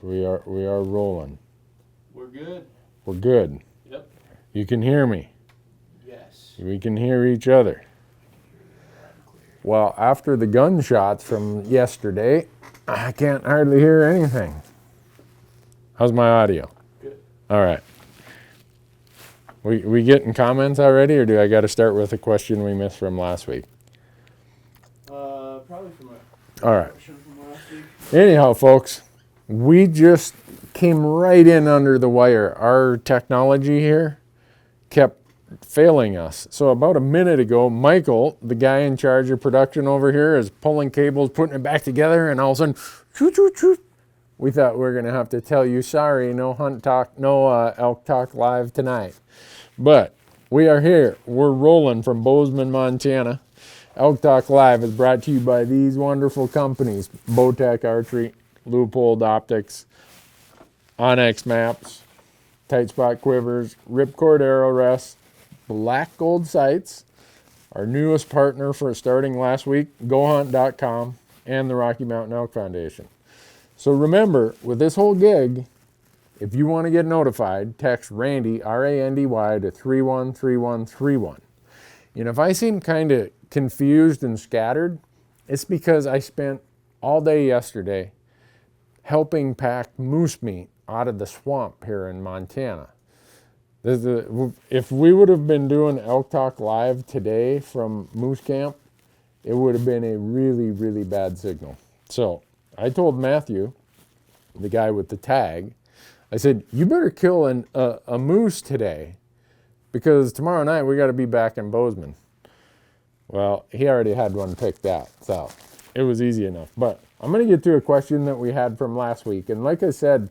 We are rolling. We're good. We're good. Yep. You can hear me. Yes. We can hear each other. Well, after the gunshots from yesterday, I can't hardly hear anything. How's my audio? Good. All right. We getting comments already, or do I got to start with a question we missed from last week? Probably from a All right. question from last week. Anyhow, folks, we just came right in under the wire. Our technology here kept failing us. So about a minute ago, Michael, the guy in charge of production over here, is pulling cables, putting it back together, and all of a sudden, choo, choo, choo. We thought we were going to have to tell you, sorry, no Hunt Talk, no Elk Talk live tonight. But we are here. We're rolling from Bozeman, Montana. Elk Talk Live is brought to you by these wonderful companies: Bowtech Archery, Leupold Optics, onXmaps, Tightspot Quivers, Ripcord arrow rests, Black Gold Sights, our newest partner for starting last week, GoHunt.com, and the Rocky Mountain Elk Foundation. So remember, with this whole gig, if you want to get notified, text Randy, R-A-N-D-Y, to 313131. And if I seem kind of confused and scattered, it's because I spent all day yesterday helping pack moose meat out of the swamp here in Montana. If we would have been doing Elk Talk Live today from moose camp, it would have been a really, really bad signal. So I told Matthew, the guy with the tag, I said, you better kill a moose today, because tomorrow night we got to be back in Bozeman. Well, he already had one picked out, so it was easy enough. But I'm going to get to a question that we had from last week. And like I said,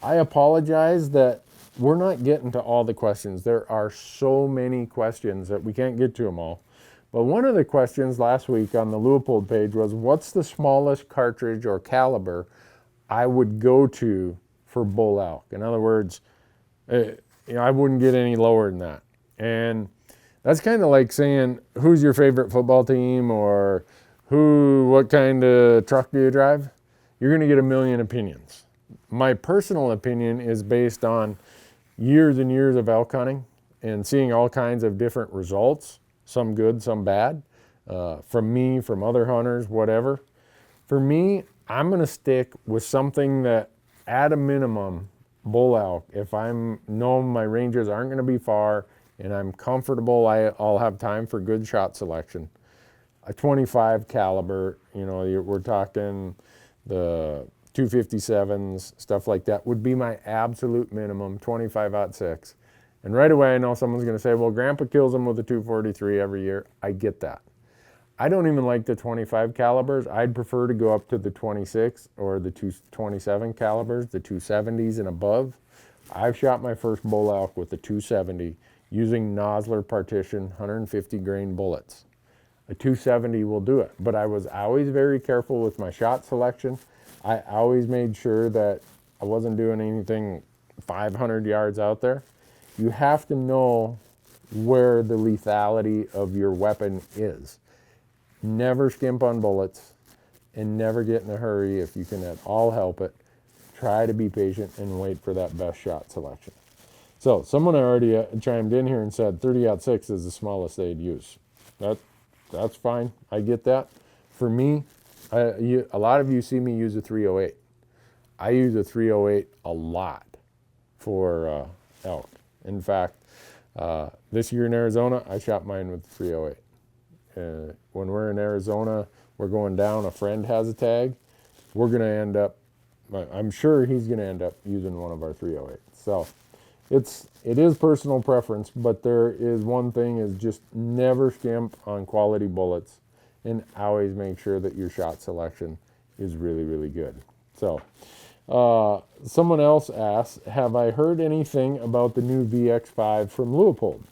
I apologize that we're not getting to all the questions. There are so many questions that we can't get to them all. But one of the questions last week on the Leupold page was, what's the smallest cartridge or caliber I would go to for bull elk? In other words, I wouldn't get any lower than that. And that's kind of like saying, who's your favorite football team, or what kind of truck do you drive? You're going to get a million opinions. My personal opinion is based on years and years of elk hunting and seeing all kinds of different results, some good, some bad, from me, from other hunters, whatever. For me, I'm going to stick with something that, at a minimum, bull elk, if I'm know my ranges aren't going to be far and I'm comfortable, I'll have time for good shot selection. A 25 caliber, we're talking the 257s, stuff like that, would be my absolute minimum, 25-06. And right away, I know someone's going to say, well, Grandpa kills them with a 243 every year. I get that. I don't even like the 25 calibers. I'd prefer to go up to the 26 or the 227 calibers, the 270s and above. I've shot my first bull elk with the 270 using Nosler partition 150 grain bullets. A 270 will do it, but I was always very careful with my shot selection. I always made sure that I wasn't doing anything 500 yards out there. You have to know where the lethality of your weapon is. Never skimp on bullets, and never get in a hurry if you can at all help it. Try to be patient and wait for that best shot selection. So someone already chimed in here and said 30-06 is the smallest they'd use. That's fine. I get that. For me, a lot of you see me use a 308. I use a 308 a lot for elk. In fact, this year in Arizona, I shot mine with the 308. When we're in Arizona, we're going down, a friend has a tag, we're going to end up, I'm sure he's going to end up using one of our 308s. So it is personal preference, but there is one thing, is just never skimp on quality bullets, and always make sure that your shot selection is really, really good. So someone else asks, have I heard anything about the new VX5 from Leupold?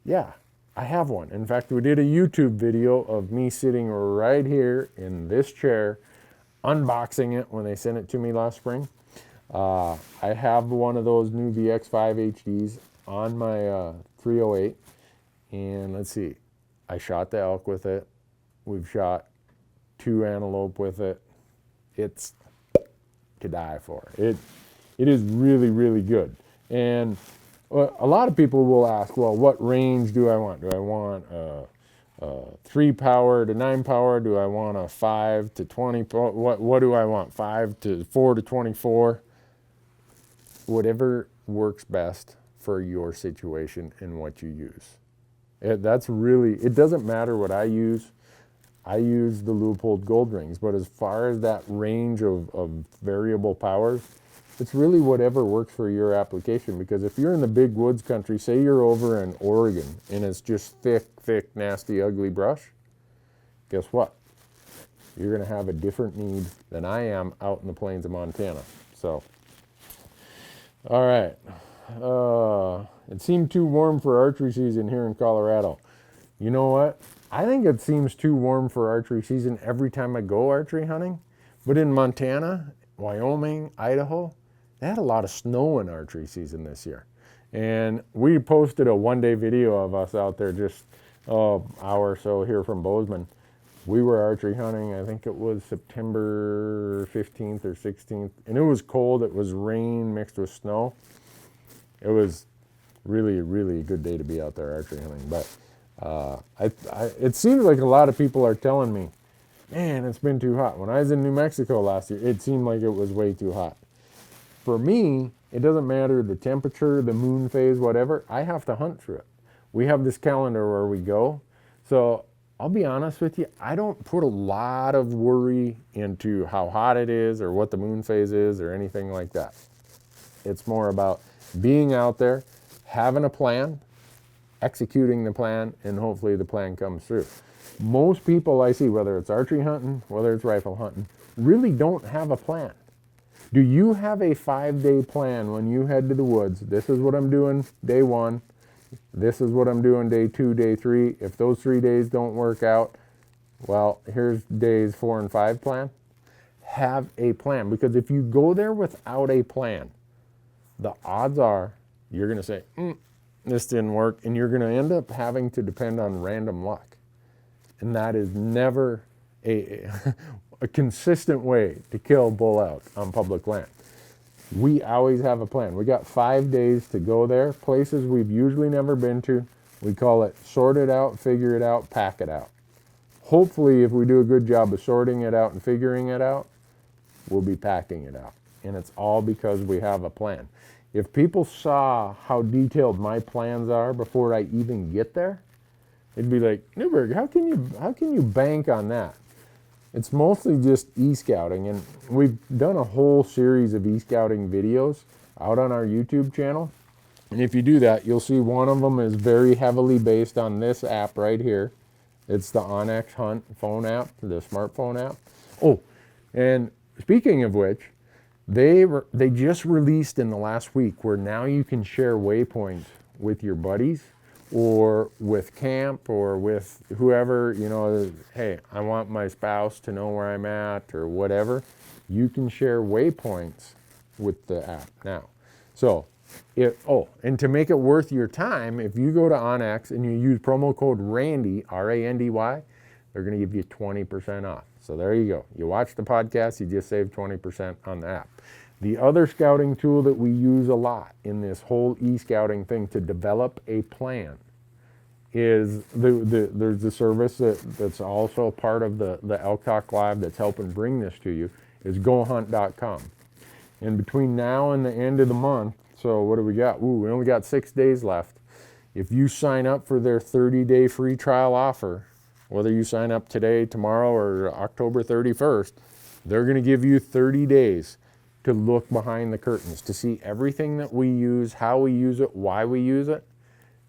Yeah, I have one. In fact, we did a YouTube video of me sitting right here in this chair, unboxing it when they sent it to me last spring. I have one of those new VX5 HDs on my 308, and let's see, I shot the elk with it. We've shot 2 antelope with it. It's to die for. It is really, really good. And a lot of people will ask, well, what range do I want? Do I want 3 power to 9 power? Do I want a 5 to 20? What do I want? 4 to 24? Whatever works best for your situation and what you use. It doesn't matter what I use. I use the Leupold gold rings, but as far as that range of variable powers, it's really whatever works for your application. Because if you're in the big woods country, say you're over in Oregon and it's just thick, nasty, ugly brush, guess what? You're going to have a different need than I am out in the plains of Montana. So, all right. It seemed too warm for archery season here in Colorado. You know what? I think it seems too warm for archery season every time I go archery hunting. But in Montana, Wyoming, Idaho, they had a lot of snow in archery season this year. And we posted a one-day video of us out there just an hour or so here from Bozeman. We were archery hunting, I think it was September 15th or 16th, and it was cold. It was rain mixed with snow. It was really, really a good day to be out there archery hunting. But it seems like a lot of people are telling me, man, it's been too hot. When I was in New Mexico last year, it seemed like it was way too hot. For me, it doesn't matter the temperature, the moon phase, whatever. I have to hunt through it. We have this calendar where we go. So I'll be honest with you, I don't put a lot of worry into how hot it is or what the moon phase is or anything like that. It's more about being out there, having a plan, executing the plan, and hopefully the plan comes through. Most people I see, whether it's archery hunting, whether it's rifle hunting, really don't have a plan. Do you have a 5-day plan when you head to the woods? This is what I'm doing day 1. This is what I'm doing day 2, day 3. If those 3 days don't work out, well, here's days 4 and 5 plan. Have a plan, because if you go there without a plan, the odds are you're going to say, this didn't work, and you're going to end up having to depend on random luck. And that is never a consistent way to kill bull elk on public land. We always have a plan. We got 5 days to go there, places we've usually never been to. We call it sort it out, figure it out, pack it out. Hopefully, if we do a good job of sorting it out and figuring it out, we'll be packing it out. And it's all because we have a plan. If people saw how detailed my plans are before I even get there, it'd be like, Newberg, how can you bank on that? It's mostly just e-scouting, and we've done a whole series of e-scouting videos out on our YouTube channel. And if you do that, you'll see one of them is very heavily based on this app right here. It's the onX Hunt phone app, the smartphone app. Oh, and speaking of which, they just released in the last week where now you can share waypoints with your buddies or with camp or with whoever, you know, hey, I want my spouse to know where I'm at or whatever. You can share waypoints with the app now. So, and to make it worth your time, if you go to onX and you use promo code RANDY, R-A-N-D-Y, they're going to give you 20% off. So there you go. You watch the podcast, you just saved 20% on the app. The other scouting tool that we use a lot in this whole e-scouting thing to develop a plan is there's the service that's also part of the Elk Talk Live that's helping bring this to you, is gohunt.com. And between now and the end of the month, so what do we got? We only got 6 days left. If you sign up for their 30-day free trial offer, whether you sign up today, tomorrow, or October 31st, they're going to give you 30 days to look behind the curtains, to see everything that we use, how we use it, why we use it.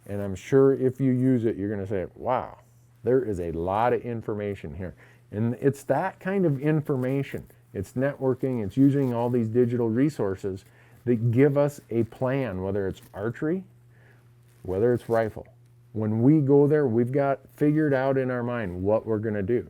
And I'm sure if you use it, you're going to say, wow, there is a lot of information here. And it's that kind of information. It's networking, it's using all these digital resources that give us a plan, whether it's archery, whether it's rifle. When we go there, we've got figured out in our mind what we're going to do.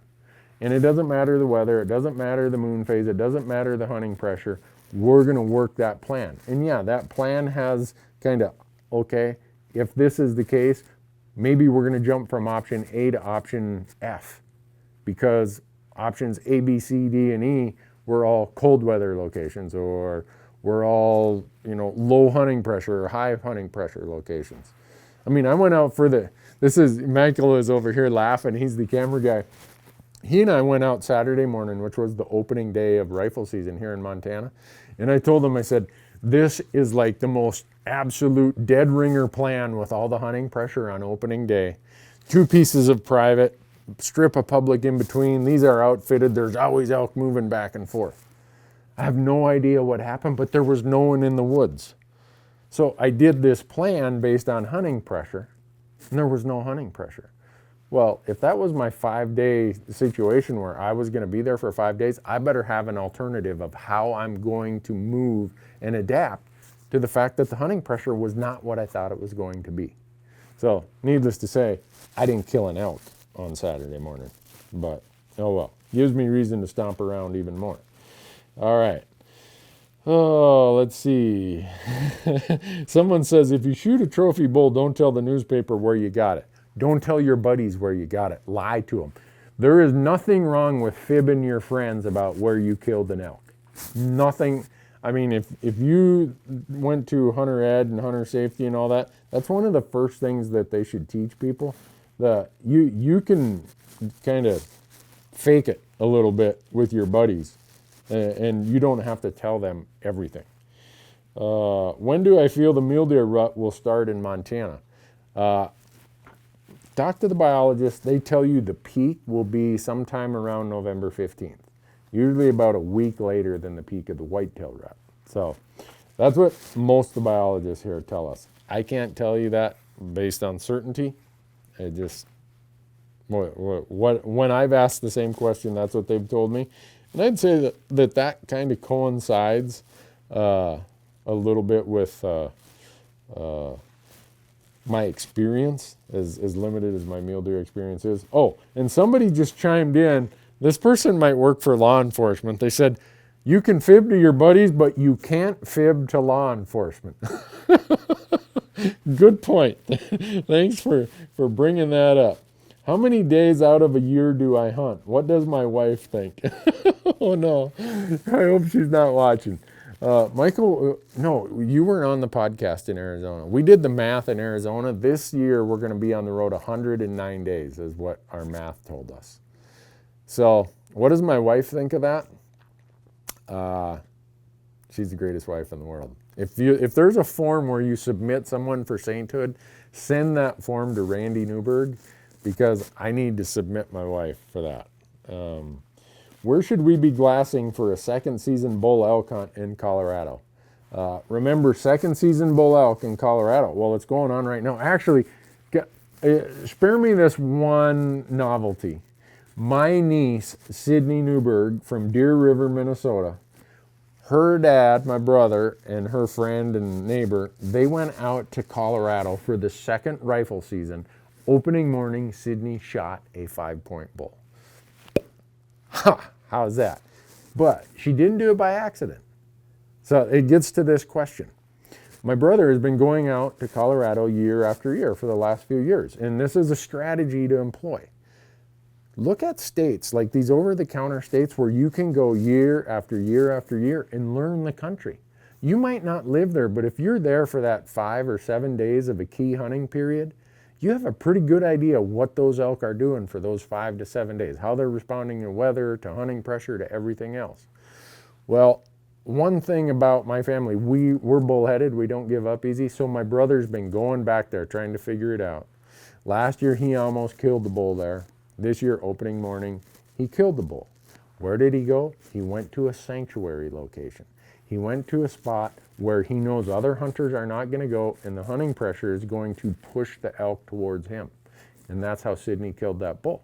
And it doesn't matter the weather, it doesn't matter the moon phase, it doesn't matter the hunting pressure. We're going to work that plan. And yeah, that plan has kind of, okay, if this is the case, maybe we're going to jump from option A to option F, because options A, B, C, D, and E we're all cold weather locations, or we're all, low hunting pressure or high hunting pressure locations. I mean, I went out for Michael is over here laughing. He's the camera guy. He and I went out Saturday morning, which was the opening day of rifle season here in Montana. And I told him, I said, this is like the most absolute dead ringer plan with all the hunting pressure on opening day. 2 pieces of private, strip of public in between. These are outfitted. There's always elk moving back and forth. I have no idea what happened, but there was no one in the woods. So I did this plan based on hunting pressure, and there was no hunting pressure. Well, if that was my 5-day situation where I was going to be there for 5 days, I better have an alternative of how I'm going to move and adapt to the fact that the hunting pressure was not what I thought it was going to be. So, needless to say, I didn't kill an elk on Saturday morning, but oh well, gives me reason to stomp around even more. All right. Oh, let's see. Someone says, if you shoot a trophy bull, don't tell the newspaper where you got it. Don't tell your buddies where you got it. Lie to them. There is nothing wrong with fibbing your friends about where you killed an elk. Nothing. I mean, if you went to hunter ed and hunter safety and all that, that's one of the first things that they should teach people. You can kind of fake it a little bit with your buddies, and you don't have to tell them everything. When do I feel the mule deer rut will start in Montana? Talk to the biologist. They tell you the peak will be sometime around November 15th, usually about a week later than the peak of the whitetail rut. So that's what most of the biologists here tell us. I can't tell you that based on certainty. It just, when I've asked the same question, that's what they've told me. And I'd say that kind of coincides a little bit with my experience, as limited as my mule deer experience is. Oh, and somebody just chimed in. This person might work for law enforcement. They said, you can fib to your buddies, but you can't fib to law enforcement. Good point. Thanks for bringing that up. How many days out of a year do I hunt? What does my wife think? Oh, no. I hope she's not watching. Michael, no, you weren't on the podcast in Arizona. We did the math in Arizona. This year, we're going to be on the road 109 days is what our math told us. So what does my wife think of that? She's the greatest wife in the world. If there's a form where you submit someone for sainthood, send that form to Randy Newberg, because I need to submit my wife for that. Where should we be glassing for a second season bull elk hunt in Colorado? Remember, second season bull elk in Colorado. Well, it's going on right now. Actually, spare me this one novelty. My niece, Sydney Newberg from Deer River, Minnesota, her dad, my brother, and her friend and neighbor, they went out to Colorado for the second rifle season. Opening morning, Sydney shot a 5-point bull. Ha! How's that? But she didn't do it by accident. So it gets to this question. My brother has been going out to Colorado year after year for the last few years, and this is a strategy to employ. Look at states like these over-the-counter states where you can go year after year after year and learn the country. You might not live there, but if you're there for that 5 or 7 days of a key hunting period, you have a pretty good idea what those elk are doing for those 5 to 7 days, how they're responding to weather, to hunting pressure, to everything else. Well, one thing about my family, we're bullheaded, we don't give up easy, so my brother's been going back there trying to figure it out. Last year, he almost killed the bull there. This year, opening morning, he killed the bull. Where did he go? He went to a sanctuary location. He went to a spot where he knows other hunters are not going to go, and the hunting pressure is going to push the elk towards him. And that's how Sydney killed that bull.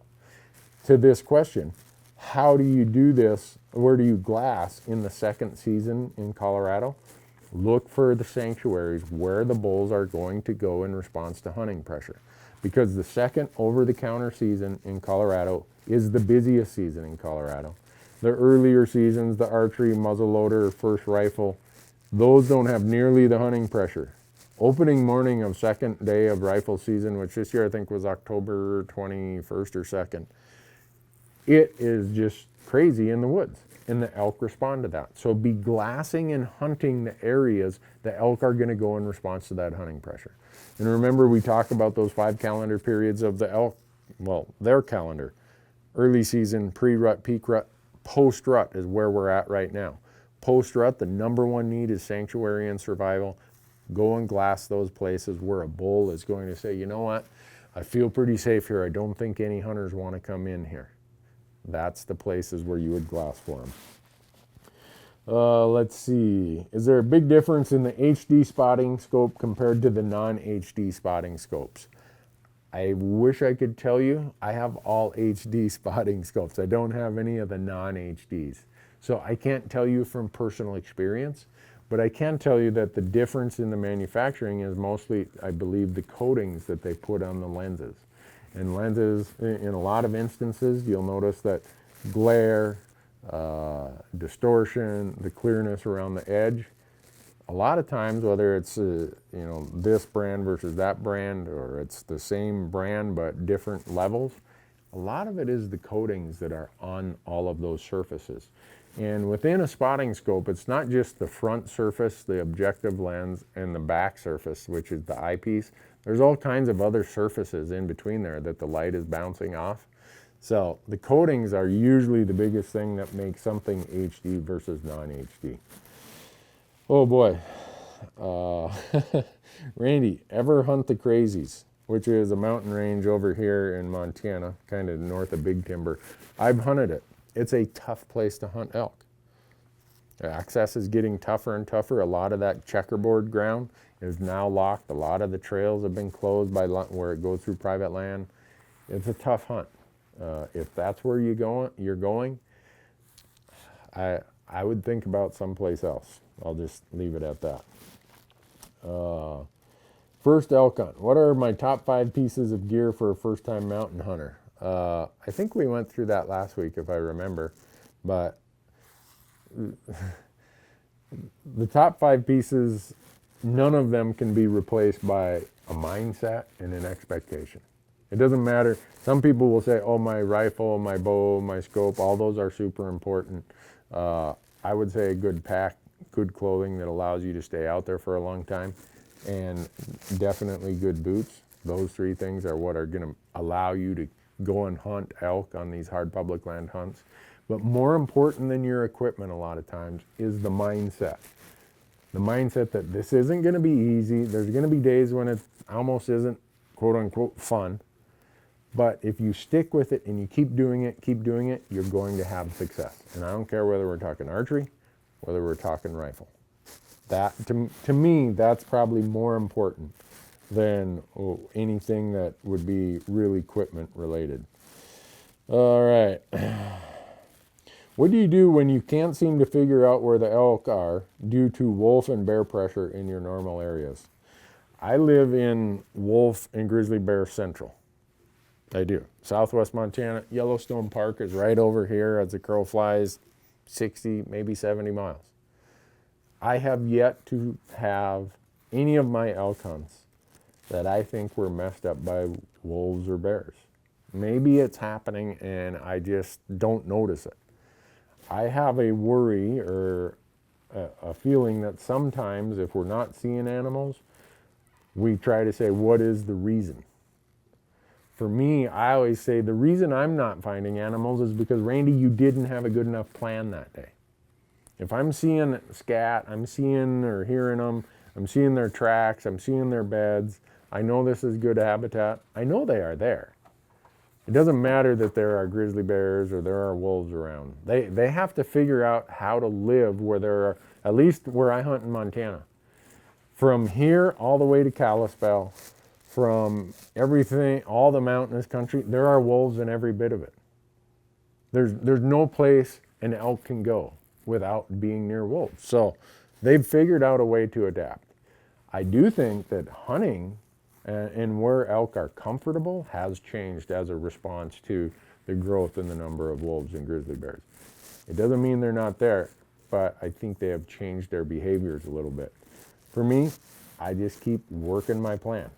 To this question, how do you do this? Where do you glass in the second season in Colorado? Look for the sanctuaries where the bulls are going to go in response to hunting pressure. Because the second over-the-counter season in Colorado is the busiest season in Colorado. The earlier seasons, the archery, muzzleloader, first rifle, those don't have nearly the hunting pressure. Opening morning of second day of rifle season, which this year I think was October 21st or 2nd, it is just crazy in the woods. and the elk respond to that. So be glassing and hunting the areas the elk are going to go in response to that hunting pressure. And remember, we talked about those 5 calendar periods of the elk, well, their calendar. Early season, pre-rut, peak rut, post-rut is where we're at right now. Post-rut, the number one need is sanctuary and survival. Go and glass those places where a bull is going to say, you know what, I feel pretty safe here. I don't think any hunters want to come in here. That's the places where you would glass for them. Let's see. Is there a big difference in the HD spotting scope compared to the non-HD spotting scopes? I wish I could tell you. I have all HD spotting scopes. I don't have any of the non-HDs. So I can't tell you from personal experience, but I can tell you that the difference in the manufacturing is mostly, I believe, the coatings that they put on the lenses. And lenses, in a lot of instances, you'll notice that glare, distortion, the clearness around the edge, a lot of times, whether it's this brand versus that brand, or it's the same brand but different levels, a lot of it is the coatings that are on all of those surfaces. And within a spotting scope, it's not just the front surface, the objective lens, and the back surface, which is the eyepiece. There's all kinds of other surfaces in between there that the light is bouncing off. So the coatings are usually the biggest thing that makes something HD versus non-HD. Oh boy. Randy, ever hunt the Crazies, which is a mountain range over here in Montana, kind of north of Big Timber? I've hunted it. It's a tough place to hunt elk. Access is getting tougher and tougher. A lot of that checkerboard ground is now locked. A lot of the trails have been closed by where it goes through private land. It's a tough hunt. If that's where you're going, I would think about someplace else. I'll just leave it at that. First elk hunt. What are my top 5 pieces of gear for a first-time mountain hunter? I think we went through that last week, if I remember. But the top 5 pieces, none of them can be replaced by a mindset and an expectation. It doesn't matter. Some people will say, oh, my rifle, my bow, my scope, all those are super important. I would say a good pack, good clothing that allows you to stay out there for a long time, and definitely good boots. Those 3 things are what are going to allow you to go and hunt elk on these hard public land hunts. But more important than your equipment a lot of times is the mindset. The mindset that this isn't going to be easy. There's going to be days when it almost isn't quote unquote fun. But if you stick with it and you keep doing it, you're going to have success. And I don't care whether we're talking archery, whether we're talking rifle. That, to me, that's probably more important than anything that would be real equipment related. All right. What do you do when you can't seem to figure out where the elk are due to wolf and bear pressure in your normal areas? I live in wolf and grizzly bear central. I do. Southwest Montana, Yellowstone Park is right over here as the crow flies 60, maybe 70 miles. I have yet to have any of my elk hunts that I think were messed up by wolves or bears. Maybe it's happening and I just don't notice it. I have a worry or a feeling that sometimes if we're not seeing animals, we try to say, what is the reason? For me, I always say the reason I'm not finding animals is because, Randy, you didn't have a good enough plan that day. If I'm seeing scat, I'm seeing or hearing them, I'm seeing their tracks, I'm seeing their beds, I know this is good habitat, I know they are there. It doesn't matter that there are grizzly bears or there are wolves around. They have to figure out how to live where there are, at least where I hunt in Montana. From here all the way to Kalispell, from everything, all the mountainous country, there are wolves in every bit of it. There's no place an elk can go without being near wolves. So they've figured out a way to adapt. I do think that hunting and where elk are comfortable has changed as a response to the growth in the number of wolves and grizzly bears. It doesn't mean they're not there, but I think they have changed their behaviors a little bit. For me, I just keep working my plan.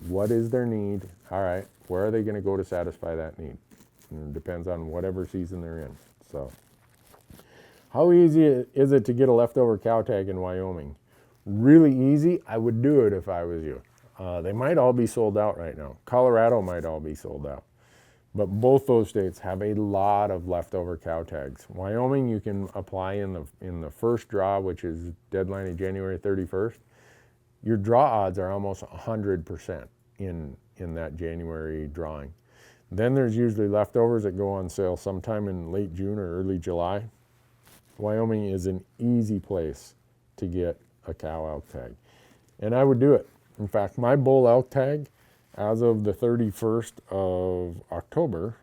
What is their need? All right, where are they going to go to satisfy that need? And it depends on whatever season they're in. So, How easy is it to get a leftover cow tag in Wyoming? Really easy. I would do it if I was you. They might all be sold out right now. Colorado might all be sold out. But both those states have a lot of leftover cow tags. Wyoming, you can apply in the first draw, which is deadline of January 31st. Your draw odds are almost 100% in that January drawing. Then there's usually leftovers that go on sale sometime in late June or early July. Wyoming is an easy place to get a cow elk tag. And I would do it. In fact, my bull elk tag, as of the 31st of October,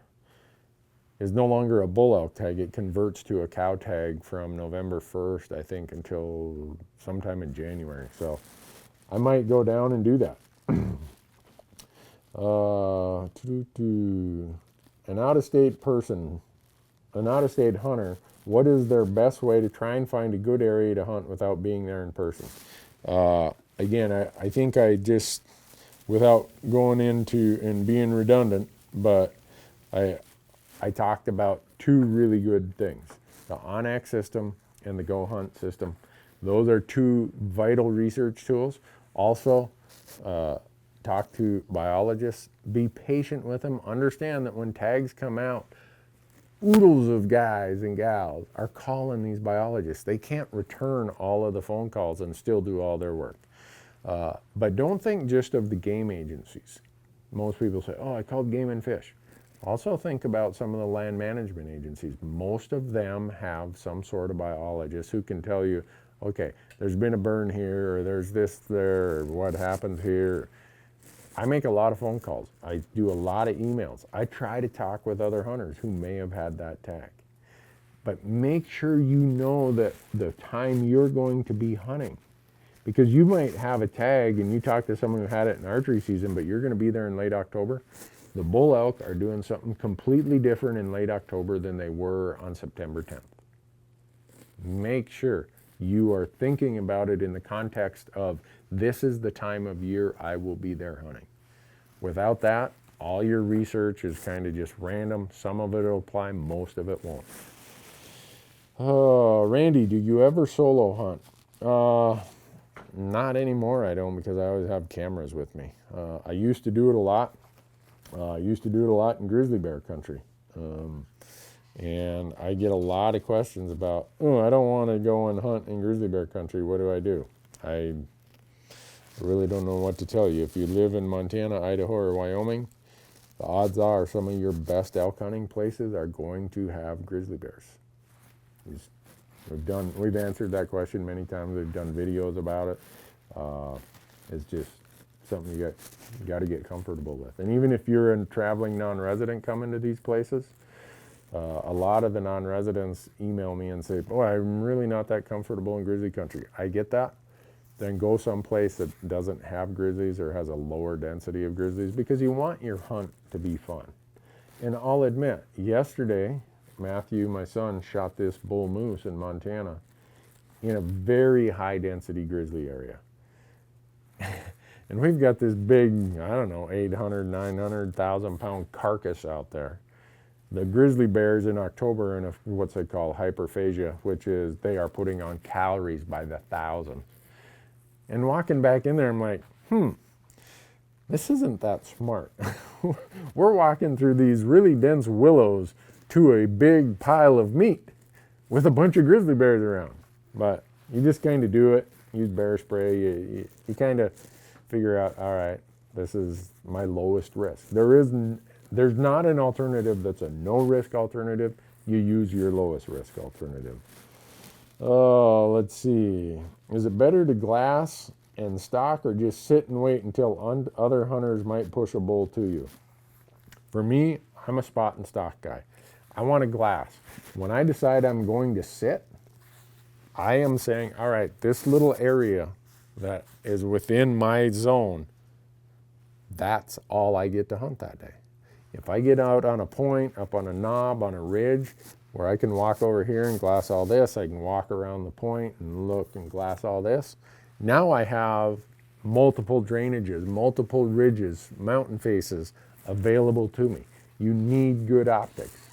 is no longer a bull elk tag. It converts to a cow tag from November 1st, I think, until sometime in January. So I might go down and do that. An out-of-state person, an out-of-state hunter, what is their best way to try and find a good area to hunt without being there in person? Again, I think I just, without going into and being redundant, but I talked about two really good things, the onX system and the Go Hunt system. Those are two vital research tools. Also, talk to biologists, be patient with them, understand that when tags come out, oodles of guys and gals are calling these biologists. They can't return all of the phone calls and still do all their work. But don't think just of the game agencies. Most people say, oh, I called Game and Fish. Also think about some of the land management agencies. Most of them have some sort of biologist who can tell you, okay, there's been a burn here, or there's this there, or what happened here. I make a lot of phone calls. I do a lot of emails. I try to talk with other hunters who may have had that tag. But make sure you know that the time you're going to be hunting. Because you might have a tag and you talk to someone who had it in archery season, but you're going to be there in late October. The bull elk are doing something completely different in late October than they were on September 10th. Make sure you are thinking about it in the context of, this is the time of year I will be there hunting. Without that, all your research is kind of just random. Some of it will apply, most of it won't. Randy, do you ever solo hunt? Not anymore, I don't, because I always have cameras with me. I used to do it a lot. I used to do it a lot in grizzly bear country. And I get a lot of questions about, oh, I don't want to go and hunt in grizzly bear country. What do I do? I really don't know what to tell you. If you live in Montana, Idaho, or Wyoming, the odds are some of your best elk hunting places are going to have grizzly bears. We've answered that question many times. We've done videos about it. It's just something you got to get comfortable with. And even if you're a traveling non-resident coming to these places, a lot of the non-residents email me and say, boy, I'm really not that comfortable in grizzly country. I get that. Then go someplace that doesn't have grizzlies or has a lower density of grizzlies, because you want your hunt to be fun. And I'll admit, yesterday, Matthew, my son, shot this bull moose in Montana in a very high density grizzly area. And we've got this big, I don't know, 800, 900,000 pound carcass out there. The grizzly bears in October are in what's they call hyperphagia, which is they are putting on calories by the 1,000. And walking back in there, I'm like, this isn't that smart. We're walking through these really dense willows to a big pile of meat with a bunch of grizzly bears around. But you just kind of do it, use bear spray, you kind of figure out, all right, this is my lowest risk. There's not an alternative that's a no-risk alternative. You use your lowest risk alternative. Oh, let's see. Is it better to glass and stalk, or just sit and wait until other hunters might push a bull to you? For me, I'm a spot and stalk guy. I want to glass. When I decide I'm going to sit, I am saying, all right, this little area that is within my zone, that's all I get to hunt that day. If I get out on a point, up on a knob, on a ridge, where I can walk over here and glass all this, I can walk around the point and look and glass all this. Now I have multiple drainages, multiple ridges, mountain faces available to me. You need good optics.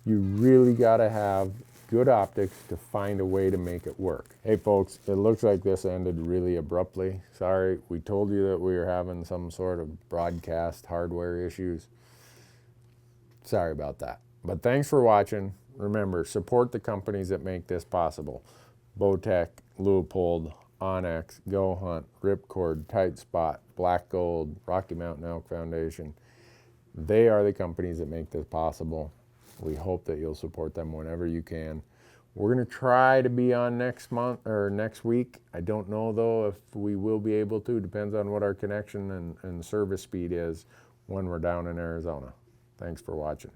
You really got to have good optics to find a way to make it work. Hey folks, it looks like this ended really abruptly. Sorry, we told you that we were having some sort of broadcast hardware issues. Sorry about that. But thanks for watching. Remember, support the companies that make this possible. Bowtech, Leupold, onX, Go Hunt, Ripcord, Tightspot, Black Gold, Rocky Mountain Elk Foundation. They are the companies that make this possible. We hope that you'll support them whenever you can. We're going to try to be on next month or next week. I don't know though if we will be able to. Depends on what our connection and service speed is when we're down in Arizona. Thanks for watching.